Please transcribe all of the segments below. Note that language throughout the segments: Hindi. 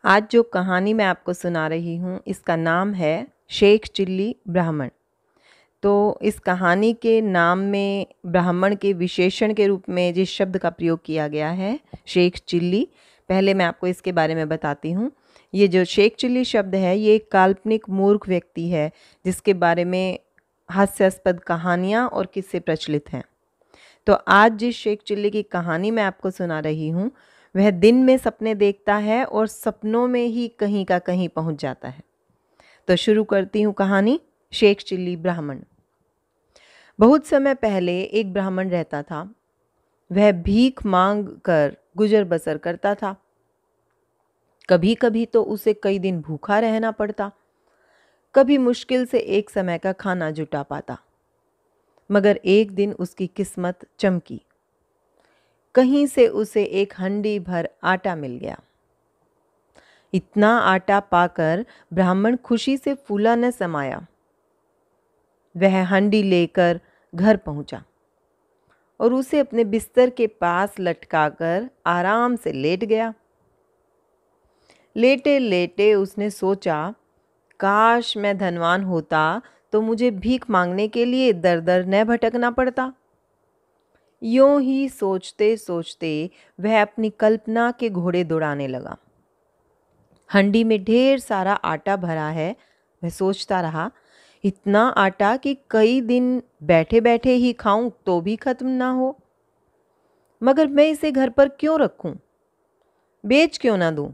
आज जो कहानी मैं आपको सुना रही हूँ इसका नाम है शेख चिल्ली ब्राह्मण। तो इस कहानी के नाम में ब्राह्मण के विशेषण के रूप में जिस शब्द का प्रयोग किया गया है शेख चिल्ली, पहले मैं आपको इसके बारे में बताती हूँ। ये जो शेख चिल्ली शब्द है ये एक काल्पनिक मूर्ख व्यक्ति है जिसके बारे में हास्यास्पद कहानियाँ और किस्से प्रचलित हैं। तो आज जिस शेख चिल्ली की कहानी मैं आपको सुना रही हूँ वह दिन में सपने देखता है और सपनों में ही कहीं का कहीं पहुंच जाता है। तो शुरू करती हूँ कहानी। शेख चिल्ली ब्राह्मण। बहुत समय पहले एक ब्राह्मण रहता था। वह भीख मांग कर गुजर बसर करता था। कभी कभी तो उसे कई दिन भूखा रहना पड़ता, कभी मुश्किल से एक समय का खाना जुटा पाता। मगर एक दिन उसकी किस्मत चमकी। कहीं से उसे एक हंडी भर आटा मिल गया। इतना आटा पाकर ब्राह्मण खुशी से फूला न समाया। वह हंडी लेकर घर पहुंचा और उसे अपने बिस्तर के पास लटकाकर आराम से लेट गया। लेटे लेटे उसने सोचा, काश मैं धनवान होता तो मुझे भीख मांगने के लिए दर दर न भटकना पड़ता। यूं ही सोचते सोचते वह अपनी कल्पना के घोड़े दौड़ाने लगा। हंडी में ढेर सारा आटा भरा है। वह सोचता रहा, इतना आटा कि कई दिन बैठे बैठे ही खाऊं तो भी खत्म ना हो। मगर मैं इसे घर पर क्यों रखूं? बेच क्यों ना दूं?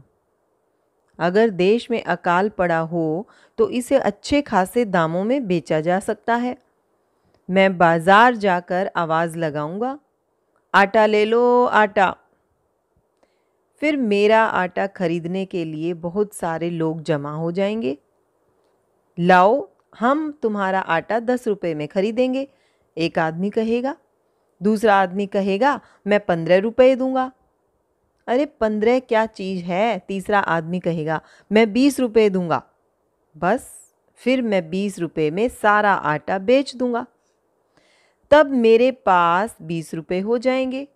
अगर देश में अकाल पड़ा हो तो इसे अच्छे खासे दामों में बेचा जा सकता है। मैं बाजार जाकर आवाज लगाऊंगा, आटा ले लो आटा। फिर मेरा आटा खरीदने के लिए बहुत सारे लोग जमा हो जाएंगे। लाओ, हम तुम्हारा आटा 10 रुपए में खरीदेंगे, एक आदमी कहेगा। दूसरा आदमी कहेगा, मैं 15 रुपए दूंगा। अरे 15 क्या चीज है? तीसरा आदमी कहेगा, मैं 20 रुपए दूंगा। बस फिर मैं 20 रुपए में सारा आटा बेच दूंगा। तब मेरे पास 20 रुपए हो जाएंगे।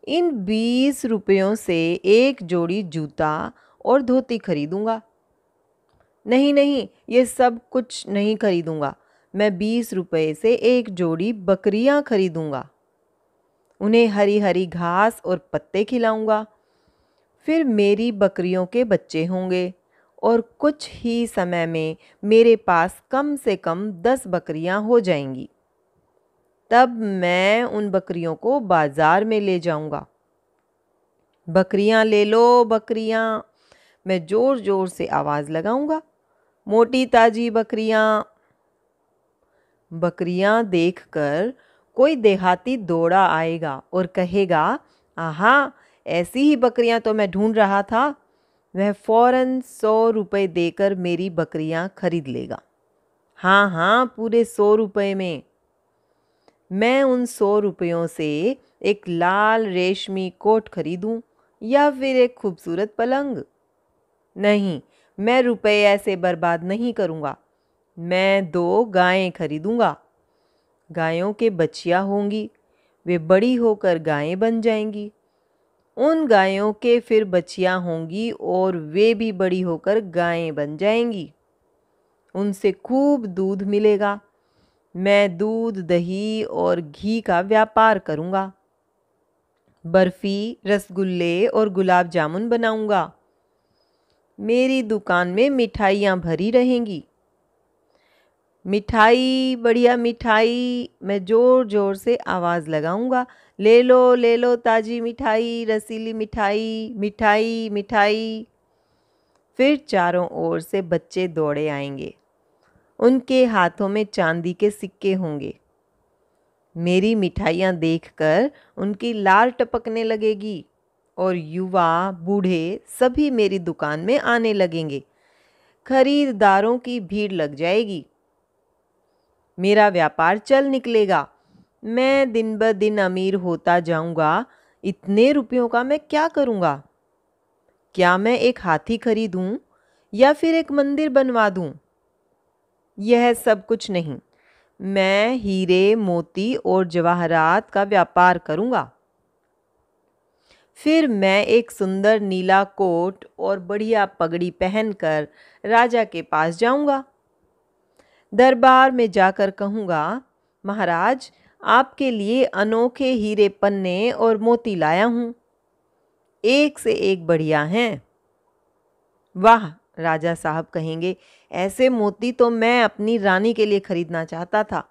इन 20 रुपयों से एक जोड़ी जूता और धोती खरीदूंगा। नहीं नहीं, ये सब कुछ नहीं खरीदूंगा। मैं 20 रुपए से एक जोड़ी बकरियां खरीदूंगा। उन्हें हरी हरी घास और पत्ते खिलाऊंगा। फिर मेरी बकरियों के बच्चे होंगे और कुछ ही समय में मेरे पास कम से कम 10 बकरियां हो जाएंगी। तब मैं उन बकरियों को बाजार में ले जाऊंगा। बकरियां ले लो बकरियां, मैं जोर जोर से आवाज लगाऊंगा। मोटी ताजी बकरियां। बकरियां देखकर कोई देहाती दौड़ा आएगा और कहेगा, आहा, ऐसी ही बकरियां तो मैं ढूंढ रहा था। वह फौरन 100 रुपए देकर मेरी बकरियां खरीद लेगा। हाँ हाँ, पूरे 100 रुपए में। मैं उन 100 रुपयों से एक लाल रेशमी कोट खरीदूं या फिर एक खूबसूरत पलंग। नहीं, मैं रुपए ऐसे बर्बाद नहीं करूंगा। मैं 2 गायें खरीदूंगा। गायों के बच्चियां होंगी, वे बड़ी होकर गायें बन जाएंगी। उन गायों के फिर बच्चियां होंगी और वे भी बड़ी होकर गायें बन जाएंगी। उनसे खूब दूध मिलेगा। मैं दूध, दही और घी का व्यापार करूंगा। बर्फी, रसगुल्ले और गुलाब जामुन बनाऊंगा। मेरी दुकान में मिठाइयाँ भरी रहेंगी। मिठाई, बढ़िया मिठाई, मैं जोर जोर से आवाज़ लगाऊंगा। ले लो ताजी मिठाई, रसीली मिठाई, मिठाई मिठाई। फिर चारों ओर से बच्चे दौड़े आएंगे। उनके हाथों में चांदी के सिक्के होंगे। मेरी मिठाइयाँ देखकर उनकी लार टपकने लगेगी और युवा, बूढ़े सभी मेरी दुकान में आने लगेंगे। खरीदारों की भीड़ लग जाएगी। मेरा व्यापार चल निकलेगा। मैं दिन ब दिन अमीर होता जाऊंगा। इतने रुपयों का मैं क्या करूंगा? क्या मैं एक हाथी खरीदूं या फिर एक मंदिर बनवा दूं? यह सब कुछ नहीं। मैं हीरे, मोती और जवाहरात का व्यापार करूंगा। फिर मैं एक सुंदर नीला कोट और बढ़िया पगड़ी पहनकर राजा के पास जाऊंगा। दरबार में जाकर कहूंगा, महाराज, आपके लिए अनोखे हीरे पन्ने और मोती लाया हूं, एक से एक बढ़िया हैं। वाह, राजा साहब कहेंगे, ऐसे मोती तो मैं अपनी रानी के लिए खरीदना चाहता था।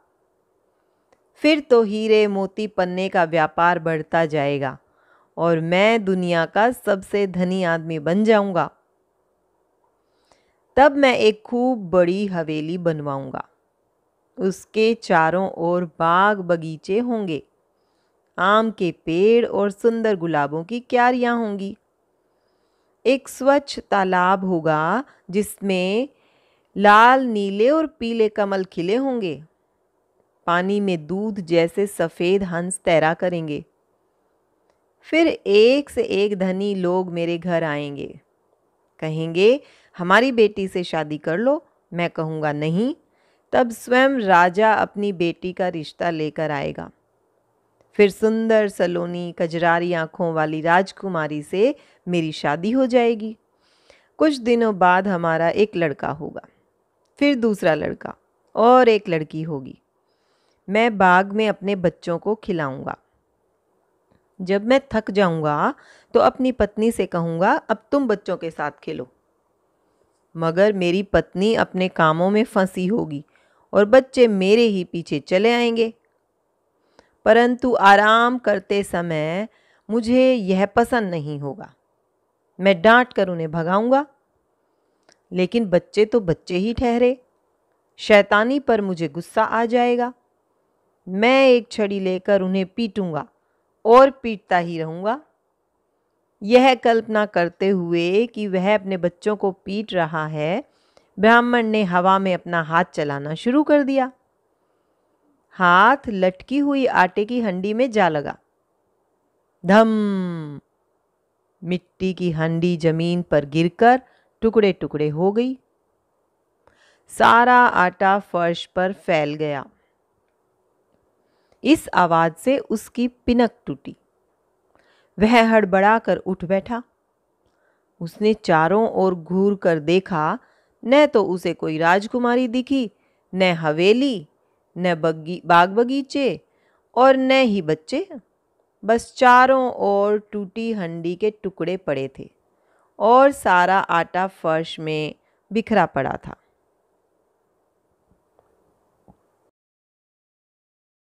फिर तो हीरे मोती पन्ने का व्यापार बढ़ता जाएगा और मैं दुनिया का सबसे धनी आदमी बन जाऊंगा। तब मैं एक खूब बड़ी हवेली बनवाऊंगा। उसके चारों ओर बाग बगीचे होंगे, आम के पेड़ और सुंदर गुलाबों की क्यारियां होंगी। एक स्वच्छ तालाब होगा जिसमें लाल, नीले और पीले कमल खिले होंगे। पानी में दूध जैसे सफेद हंस तैरा करेंगे। फिर एक से एक धनी लोग मेरे घर आएंगे, कहेंगे, हमारी बेटी से शादी कर लो। मैं कहूँगा नहीं। तब स्वयं राजा अपनी बेटी का रिश्ता लेकर आएगा। फिर सुंदर सलोनी कजरारी आंखों वाली राजकुमारी से मेरी शादी हो जाएगी। कुछ दिनों बाद हमारा एक लड़का होगा, फिर दूसरा लड़का और एक लड़की होगी। मैं बाग में अपने बच्चों को खिलाऊंगा। जब मैं थक जाऊंगा तो अपनी पत्नी से कहूंगा, अब तुम बच्चों के साथ खेलो। मगर मेरी पत्नी अपने कामों में फंसी होगी और बच्चे मेरे ही पीछे चले आएंगे। परंतु आराम करते समय मुझे यह पसंद नहीं होगा। मैं डांट कर उन्हें भगाऊंगा। लेकिन बच्चे तो बच्चे ही ठहरे। शैतानी पर मुझे गुस्सा आ जाएगा। मैं एक छड़ी लेकर उन्हें पीटूंगा और पीटता ही रहूंगा। यह कल्पना करते हुए कि वह अपने बच्चों को पीट रहा है, ब्राह्मण ने हवा में अपना हाथ चलाना शुरू कर दिया। हाथ लटकी हुई आटे की हंडी में जा लगा। धम! मिट्टी की हंडी जमीन पर गिरकर टुकड़े टुकड़े हो गई। सारा आटा फर्श पर फैल गया। इस आवाज से उसकी पिनक टूटी। वह हड़बड़ा कर उठ बैठा। उसने चारों ओर घूर कर देखा, न तो उसे कोई राजकुमारी दिखी, न हवेली, न बाग बगीचे और न ही बच्चे। बस चारों ओर टूटी हंडी के टुकड़े पड़े थे और सारा आटा फर्श में बिखरा पड़ा था।